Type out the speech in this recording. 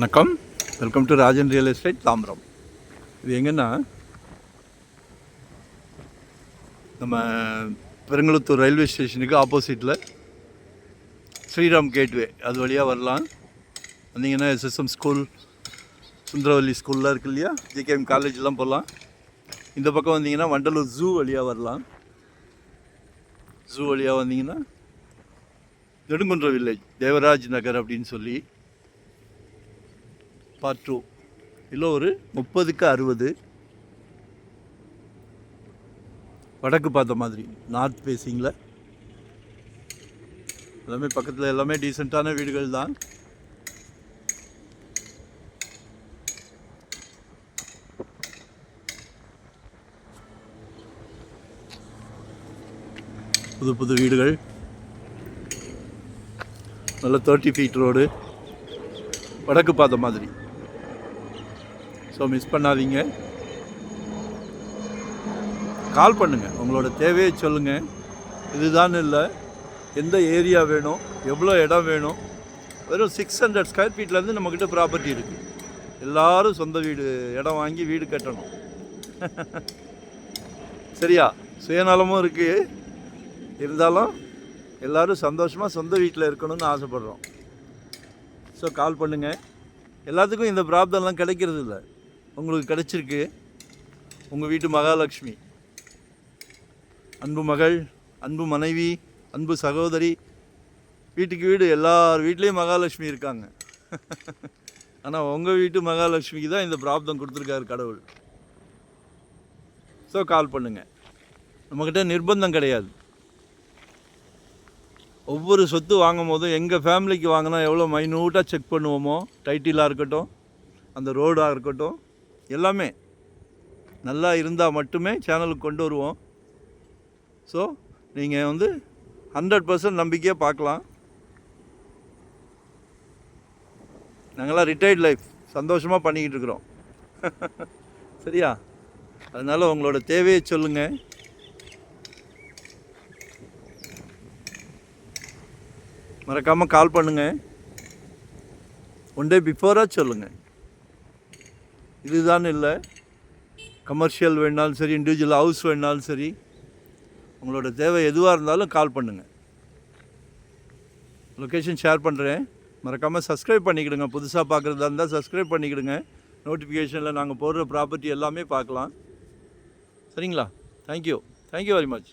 வணக்கம், welcome to Rajan real estate Tambaram. இது எங்கன்னா நம்ம பெருங்குளத்தூர் ரயில்வே ஸ்டேஷனுக்கு ஆப்போசிட்டில் ஸ்ரீராம் கேட்வே அது வழியாக வரலாம். வந்தீங்கன்னா எஸ்எஸ்எம் ஸ்கூல், சுந்தரவல்லி ஸ்கூல்லாம் இருக்குது இல்லையா, ஜிகேஎம் காலேஜெலாம் போகலாம். இந்த பக்கம் வந்தீங்கன்னா வண்டலூர் ஜூ வழியாக வரலாம். ஜூ வழியாக வந்தீங்கன்னா நெடுங்குன்ற வில்லேஜ், தேவராஜ் நகர் அப்படின்னு சொல்லி பார்ட் 2 இல்லை ஒரு 30க்கு 60 வடக்கு பார்த்த மாதிரி நார்த் ஃபேஸிங்கில் எல்லாமே பக்கத்தில் எல்லாமே டீசெண்டான வீடுகள் தான். புது புது வீடுகள், நல்ல 30 ஃபீட் ரோடு, வடக்கு பார்த்த மாதிரி. ஸோ மிஸ் பண்ணாதீங்க, கால் பண்ணுங்கள், உங்களோட தேவையை சொல்லுங்கள். இதுதான் இல்லை, எந்த ஏரியா வேணும், எவ்வளோ இடம் வேணும். வெறும் 600 ஸ்கொயர் ஃபீட்லேருந்து நம்மக்கிட்ட ப்ராப்பர்ட்டி இருக்குது. எல்லோரும் சொந்த வீடு இடம் வாங்கி வீடு கட்டணும். சரியா, சுயநலமும் இருக்குது, இருந்தாலும் எல்லோரும் சந்தோஷமாக சொந்த வீட்டில் இருக்கணும்னு ஆசைப்பட்றோம். ஸோ கால் பண்ணுங்கள். எல்லாத்துக்கும் இந்த ப்ராப்ளம்லாம் கிடைக்கிறது இல்லை, உங்களுக்கு கிடைச்சிருக்கு. உங்கள் வீட்டு மகாலட்சுமி, அன்பு மகள், அன்பு மனைவி, அன்பு சகோதரி, வீட்டுக்கு வீடு எல்லார் வீட்லேயும் மகாலட்சுமி இருக்காங்க. ஆனால் உங்கள் வீட்டு மகாலட்சுமிக்கு தான் இந்த ப்ராப்ளம் கொடுத்துருக்காரு கடவுள். ஸோ கால் பண்ணுங்கள். நம்மக்கிட்ட நிர்பந்தம் கிடையாது. ஒவ்வொரு சொத்து வாங்கும் போதும் எங்கள் ஃபேமிலிக்கு வாங்கினா எவ்வளோ மைன்யூட்டாக செக் பண்ணுவோமோ, டைட்டிலாக இருக்கட்டும், அந்த ரோடாக இருக்கட்டும், எல்லாமே நல்லா இருந்தால் மட்டுமே சேனலுக்கு கொண்டு வருவோம். ஸோ நீங்கள் 100% நம்பிக்கையாக பார்க்கலாம். நாங்கள்லாம் ரிட்டையர்ட் லைஃப் சந்தோஷமாக பண்ணிக்கிட்டு இருக்கிறோம். சரியா, அதனால் உங்களோட தேவையை சொல்லுங்கள். மறக்காமல் கால் பண்ணுங்கள். ஒன் டே பிஃபோராக சொல்லுங்கள். இதுதான் இல்லை, கமர்ஷியல் வேணாலும் சரி, இண்டிவிஜுவல் ஹவுஸ் வேணாலும் சரி, உங்களோட தேவை எதுவாக இருந்தாலும் கால் பண்ணுங்கள். லொக்கேஷன் ஷேர் பண்ணுறேன், மறக்காமல் சப்ஸ்கிரைப் பண்ணிக்கிடுங்க. புதுசாக பார்க்குறதா இருந்தால் சப்ஸ்கிரைப் பண்ணிக்கிடுங்க. நோட்டிஃபிகேஷனில் நாங்கள் போடுற ப்ராப்பர்ட்டி எல்லாமே பார்க்கலாம். சரிங்களா? Thank you very much.